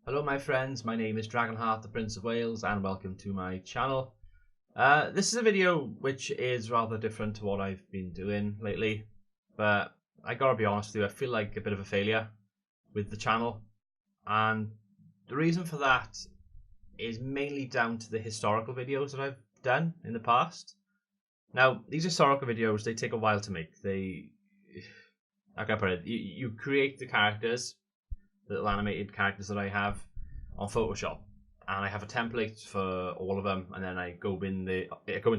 Hello my friends, my name is Dragonheart, the Prince of Wales, and welcome to my channel. This is a video which is rather different to what I've been doing lately, but I gotta be honest with you, I feel like a bit of a failure with the channel, and the reason for that is mainly down to the historical videos that I've done in the past. Now, these historical videos, they take a while to make. How can I put it? You create the characters, the little animated characters that I have on Photoshop, and I have a template for all of them, and then I go into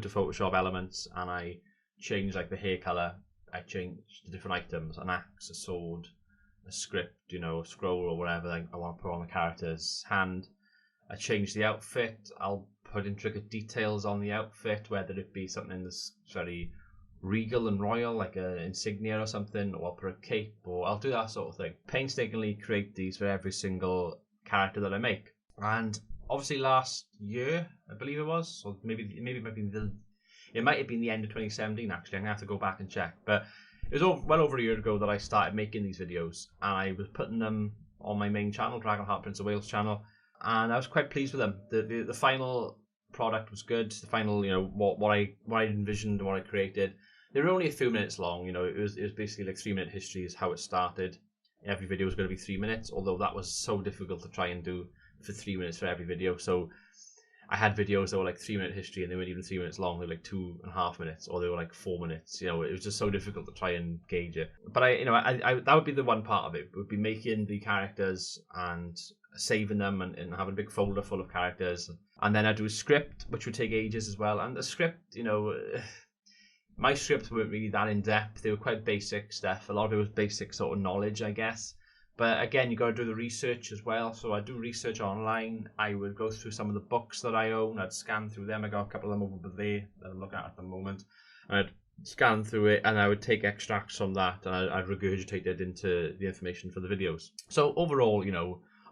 Photoshop elements and I change like the hair color, I change the different items, an axe, a sword, a script, a scroll or whatever I want to put on the character's hand. I change the outfit, I'll put intricate details on the outfit, whether it be something that's very regal and royal, like an insignia or something, or I'll put a cape, or I'll do that sort of thing. Painstakingly create these for every single character that I make. And obviously last year, I believe it was, or maybe it might have been the end of 2017 actually, I'm going to have to go back and check, but it was well over a year ago that I started making these videos, and I was putting them on my main channel, Dragonheart Prince of Wales channel, and I was quite pleased with them. The final product was good, the final, what I envisioned, what I created. They were only a few minutes long, it was basically like 3-minute history is how it started. Every video was going to be 3 minutes, although that was so difficult to try and do for 3 minutes for every video. So I had videos that were like 3-minute history and they weren't even 3 minutes long, they were like 2.5 minutes, or they were like 4 minutes. It was just so difficult to try and gauge it. But I that would be the one part of it, would be making the characters and saving them and having a big folder full of characters. And then I do a script, which would take ages as well. And the script, my scripts weren't really that in depth. They were quite basic stuff. A lot of it was basic sort of knowledge, I guess. But again, you got to do the research as well. So I do research online. I would go through some of the books that I own. I'd scan through them. I got a couple of them over there that I'm looking at the moment. I'd scan through it and I would take extracts from that and I'd regurgitate it into the information for the videos. So overall,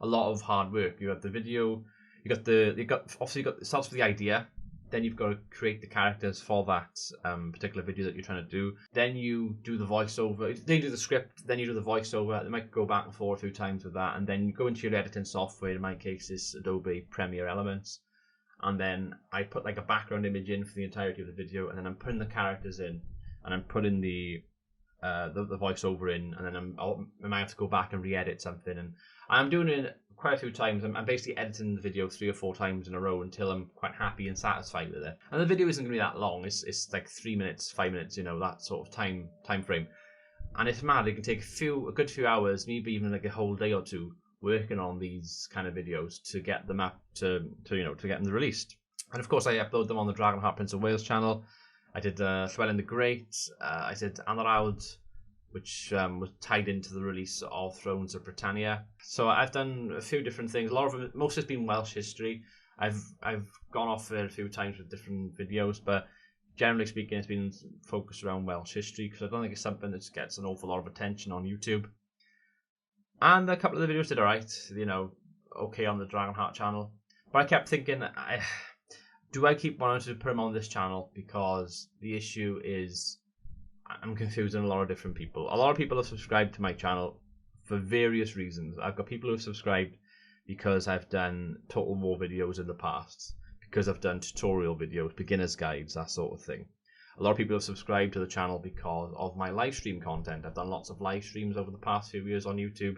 a lot of hard work. You have the video. It starts with the idea. Then you've got to create the characters for that particular video that you're trying to do. Then you do the voiceover. They do the script, then you do the voiceover. They might go back and forth a few times with that. And then you go into your editing software. In my case, it's Adobe Premiere Elements. And then I put like a background image in for the entirety of the video. And then I'm putting the characters in. And I'm putting the voiceover in. And then I might have to go back and re-edit something. And I'm doing it quite a few times. I'm basically editing the video 3 or 4 times in a row until I'm quite happy and satisfied with it. And the video isn't going to be that long. It's like 3 minutes, 5 minutes, that sort of time frame. And it's mad. It can take a good few hours, maybe even like a whole day or two, working on these kind of videos to get them up to get them released. And of course, I upload them on the Dragonheart Prince of Wales channel. I did Llywelyn the Great. I did Anarawd, which was tied into the release of Thrones of Britannia. So I've done a few different things. A lot of them, most has been Welsh history. I've gone off it a few times with different videos, but generally speaking, it's been focused around Welsh history because I don't think it's something that gets an awful lot of attention on YouTube. And a couple of the videos did alright, okay on the Dragonheart channel. But I kept thinking, do I keep wanting to put them on this channel? Because the issue is, I'm confusing a lot of different people. A lot of people have subscribed to my channel for various reasons. I've got people who have subscribed because I've done Total War videos in the past, because I've done tutorial videos, beginner's guides, that sort of thing. A lot of people have subscribed to the channel because of my live stream content. I've done lots of live streams over the past few years on YouTube.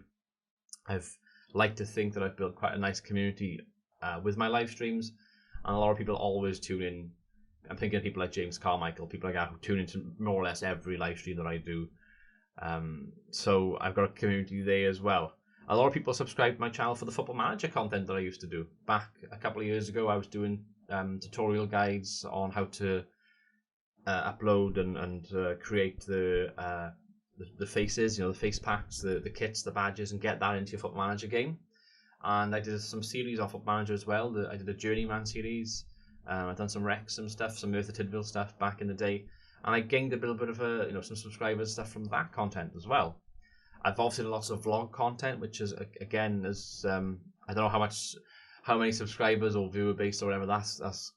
I've liked to think that I've built quite a nice community with my live streams, and a lot of people always tune in. I'm thinking of people like James Carmichael, people like that who tune into more or less every live stream that I do. So I've got a community there as well. A lot of people subscribe to my channel for the Football Manager content that I used to do. Back a couple of years ago, I was doing tutorial guides on how to upload and create the faces, the face packs, the kits, the badges, and get that into your Football Manager game. And I did some series on Football Manager as well. I did a Journeyman series. I've done some Wrexham stuff, some Merthyr Tydfil stuff back in the day, and I gained a little bit of some subscribers stuff from that content as well. I've also done lots of vlog content, which is again I don't know how many subscribers or viewer base or whatever that's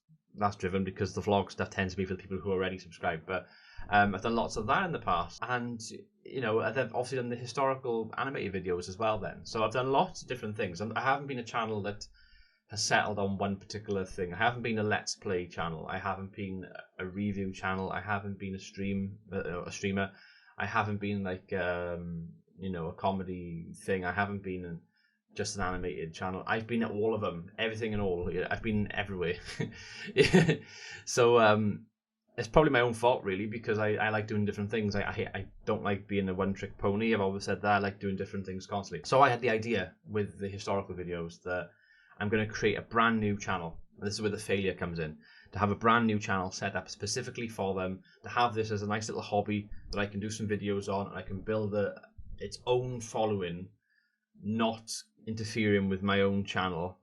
driven, because the vlog stuff tends to be for the people who are already subscribed. But I've done lots of that in the past, and you know, I've obviously done the historical animated videos as well then. So I've done lots of different things. And I haven't been a channel that has settled on one particular thing. I haven't been a Let's Play channel. I haven't been a review channel. I haven't been a streamer. I haven't been like, you know, a comedy thing. I haven't been just an animated channel. I've been at all of them, everything and all. I've been everywhere. So it's probably my own fault really, because I like doing different things. I don't like being a one-trick pony. I've always said that. I like doing different things constantly. So I had the idea with the historical videos that I'm going to create a brand new channel. And this is where the failure comes in. To have a brand new channel set up specifically for them, to have this as a nice little hobby that I can do some videos on, and I can build its own following, not interfering with my own channel,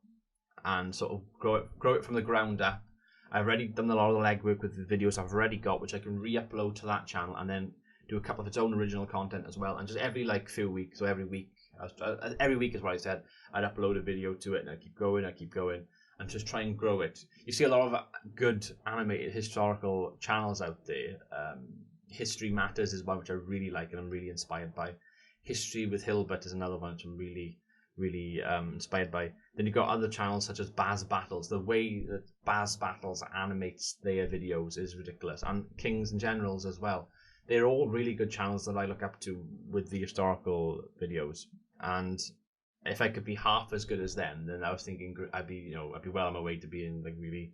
and sort of grow it from the ground up. I've already done a lot of the legwork with the videos I've already got, which I can re-upload to that channel and then do a couple of its own original content as well. And just every like few weeks, or every week is what I said, I'd upload a video to it, and I keep going, and just try and grow it. You see a lot of good animated historical channels out there. History Matters is one which I really like and I'm really inspired by. History with Hilbert is another one which I'm really inspired by. Then you've got other channels such as Baz Battles. The way that Baz Battles animates their videos is ridiculous, and Kings and Generals as well. They're all really good channels that I look up to with the historical videos. And if I could be half as good as them, then I was thinking I'd be well on my way to being like really,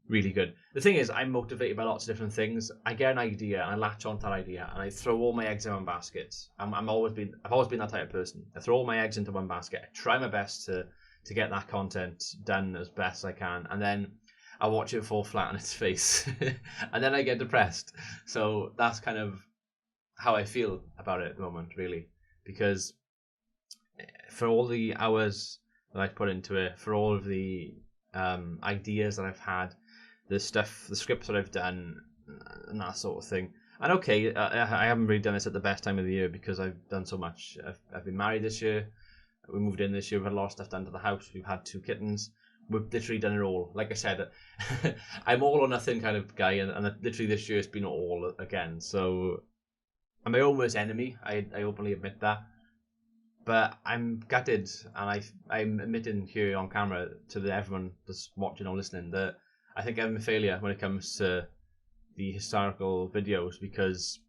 really good. The thing is, I'm motivated by lots of different things. I get an idea and I latch onto that idea and I throw all my eggs in one basket. I've always been that type of person. I throw all my eggs into one basket. I try my best to get that content done as best I can, and then I watch it fall flat on its face, and then I get depressed. So that's kind of how I feel about it at the moment, really, because for all the hours that I've put into it, for all of the ideas that I've had, the scripts that I've done, and that sort of thing. And okay, I haven't really done this at the best time of the year because I've done so much. I've been married this year. We moved in this year. We've had a lot of stuff done to the house. We've had 2 kittens. We've literally done it all. Like I said, I'm all or nothing kind of guy, and literally this year it's been all again. So I'm my own worst enemy. I openly admit that. But I'm gutted, and I'm admitting here on camera to everyone that's watching or listening that I think I'm a failure when it comes to the historical videos, because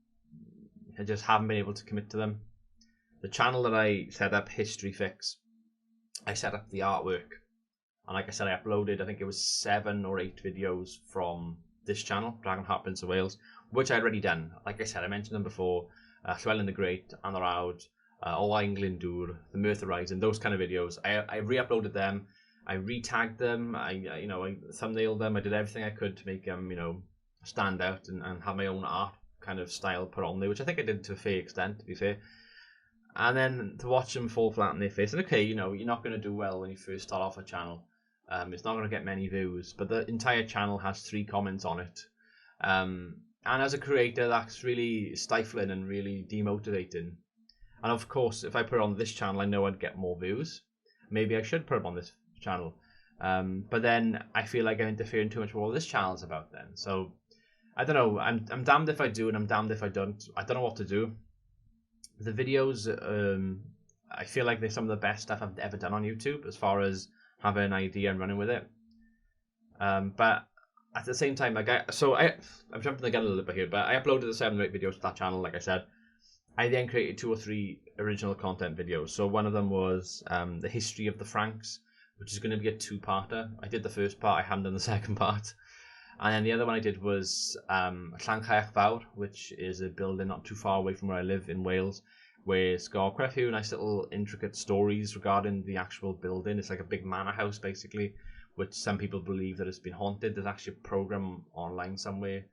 I just haven't been able to commit to them. The channel that I set up, History Fix, I set up the artwork, and like I said, I uploaded, I think it was 7 or 8 videos from this channel, Dragonheart, Prince of Wales, which I'd already done. Like I said, I mentioned them before, Llywelyn the Great, Anarad, Owain Glyndŵr, the Merthyr Rising, those kind of videos. I re-uploaded them, I re-tagged them, I thumbnailed them, I did everything I could to make them, stand out and have my own art kind of style put on there, which I think I did to a fair extent, to be fair. And then to watch them fall flat on their face, and okay, you're not going to do well when you first start off a channel. It's not going to get many views, but the entire channel has 3 comments on it. And as a creator, that's really stifling and really demotivating. And of course, if I put it on this channel, I know I'd get more views. Maybe I should put it on this channel. But then I feel like I'm interfering too much with what this channel's about then. So, I don't know. I'm damned if I do and I'm damned if I don't. I don't know what to do. The videos, I feel like they're some of the best stuff I've ever done on YouTube as far as having an idea and running with it. But at the same time, I'm jumping the gun a little bit here, but I uploaded the 7 or 8 videos to that channel, like I said. I then created 2 or 3 original content videos. So one of them was the history of the Franks, which is going to be a 2-parter. I did the first part, I haven't done the second part. And then the other one I did was Llancaech Fawr, which is a building not too far away from where I live in Wales, where it's got quite a few nice little intricate stories regarding the actual building. It's like a big manor house, basically, which some people believe that it's been haunted. There's actually a program online somewhere,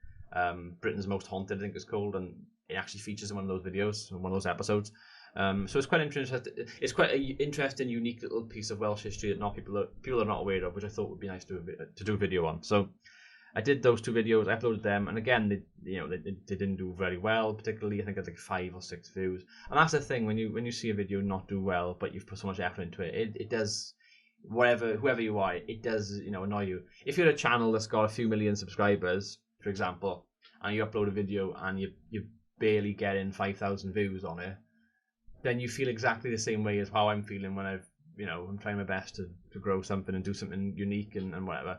Britain's Most Haunted, I think it's called, and it actually features in one of those videos, one of those episodes. So it's quite interesting. It's quite an interesting, unique little piece of Welsh history that people are not aware of, which I thought would be nice to do a video on. So I did those 2 videos, I uploaded them, and again, they didn't do very well. Particularly, I think I had like 5 or 6 views. And that's the thing, when you see a video not do well, but you've put so much effort into it, it does, whoever you are, it does annoy you. If you're a channel that's got a few million subscribers, for example, and you upload a video and you barely getting 5,000 views on it, then you feel exactly the same way as how I'm feeling when I'm trying my best to grow something and do something unique and whatever.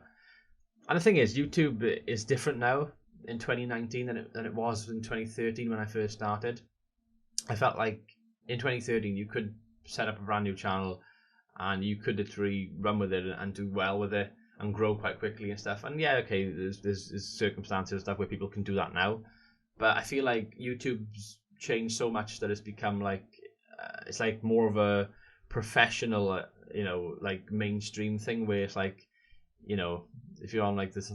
And the thing is, YouTube is different now in 2019 than it was in 2013 when I first started. I felt like in 2013 you could set up a brand new channel and you could literally run with it and do well with it and grow quite quickly and stuff. And yeah, okay, there's circumstances and stuff where people can do that now, but I feel like YouTube's changed so much that it's become like it's like more of a professional, like mainstream thing where it's like, if you're on like this,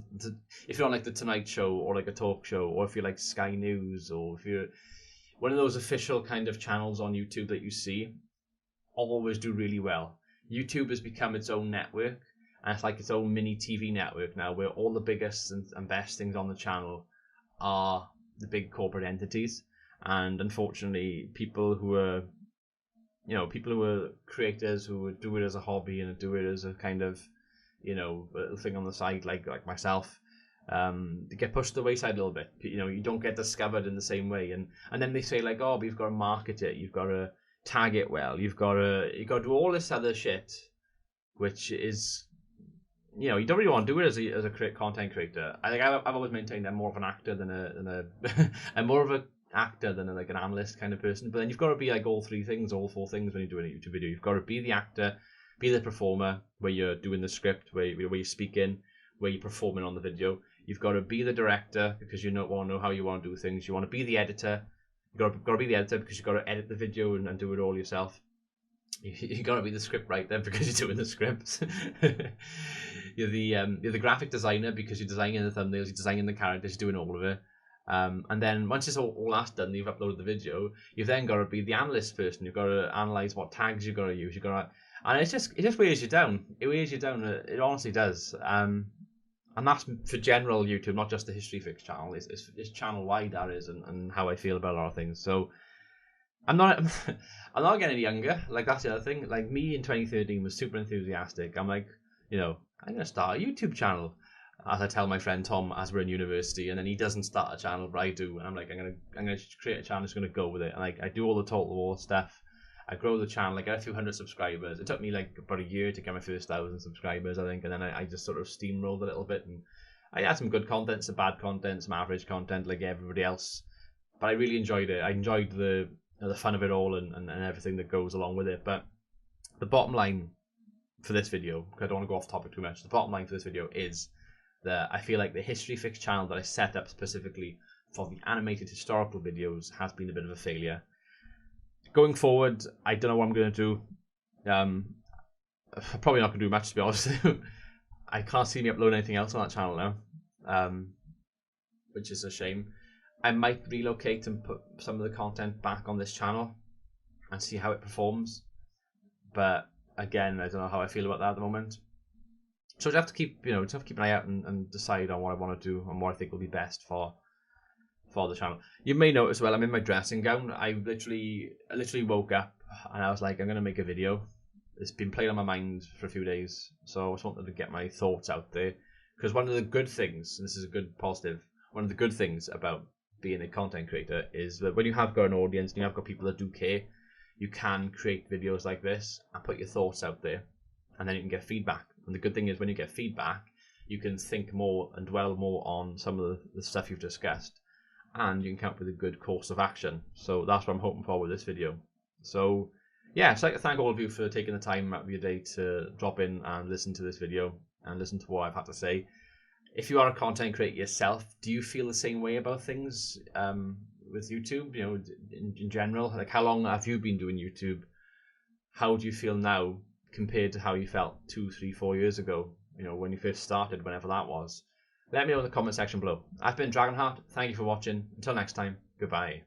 if you're on like the Tonight Show or like a talk show, or if you're like Sky News, or if you're one of those official kind of channels on YouTube that you see, always do really well. YouTube has become its own network, and it's like its own mini TV network now, where all the biggest and best things on the channel are the big corporate entities. And unfortunately, people who are creators who would do it as a hobby and do it as a kind of little thing on the side, like myself, they get pushed to the wayside a little bit. You don't get discovered in the same way, and then they say like, oh, but you've got to market it, you've got to tag it well, you've got to do all this other shit, which is, you don't really want to do it as a content creator. I've always maintained I'm more of an actor than a I'm more of an actor than like an analyst kind of person. But then you've got to be like all four things when you're doing a YouTube video. You've got to be the actor, be the performer, where you're doing the script, where you're speaking, where you're performing on the video. You've got to be the director because you want to know how you want to do things. You want to be the editor. You've got to be the editor because you've got to edit the video and do it all yourself. You got to be the script writer because you're doing the scripts. You're the graphic designer because you're designing the thumbnails, you're designing the characters, you're doing all of it. And then once it's all that's done, you've uploaded the video. You've then got to be the analyst person. You've got to analyze what tags you've got to use. And it just weighs you down. It weighs you down. It honestly does. And that's for general YouTube, not just the History Fix channel. It's channel wide, that is, and how I feel about a lot of things. So I'm not getting any younger. Like, that's the other thing. Like, me in 2013 was super enthusiastic. I'm like, I'm gonna start a YouTube channel, as I tell my friend Tom as we're in university, and then he doesn't start a channel, but I do, and I'm like, I'm gonna create a channel that's gonna go with it, and like I do all the Total War stuff. I grow the channel, I get a few hundred subscribers. It took me like about a year to get my first 1,000 subscribers, I think, and then I just sort of steamrolled a little bit, and I had some good content, some bad content, some average content, like everybody else. But I really enjoyed it. I enjoyed the fun of it all and everything that goes along with it. But the bottom line for this video, because I don't want to go off topic too much, the bottom line for this video is that I feel like the History Fix channel that I set up specifically for the animated historical videos has been a bit of a failure. Going forward, I don't know what I'm going to do. I'm probably not going to do much, to be honest with you. I can't see me uploading anything else on that channel now, which is a shame. I might relocate and put some of the content back on this channel and see how it performs. But again, I don't know how I feel about that at the moment. So I have to keep, keep an eye out and decide on what I want to do and what I think will be best for the channel. You may notice, well, I'm in my dressing gown. I literally woke up and I was like, I'm going to make a video. It's been playing on my mind for a few days, so I just wanted to get my thoughts out there. Because one of the good things, and this is a good positive, one of the good things about being a content creator is that when you have got an audience and you have got people that do care, you can create videos like this and put your thoughts out there, and then you can get feedback. And the good thing is, when you get feedback, you can think more and dwell more on some of the stuff you've discussed, and you can come up with a good course of action. So that's what I'm hoping for with this video. So yeah, so I'd like to thank all of you for taking the time out of your day to drop in and listen to this video and listen to what I've had to say. If you are a content creator yourself, do you feel the same way about things with YouTube? In general, like, how long have you been doing YouTube? How do you feel now compared to how you felt 2, 3, 4 years ago? When you first started, whenever that was. Let me know in the comment section below. I've been Dragonheart. Thank you for watching. Until next time, goodbye.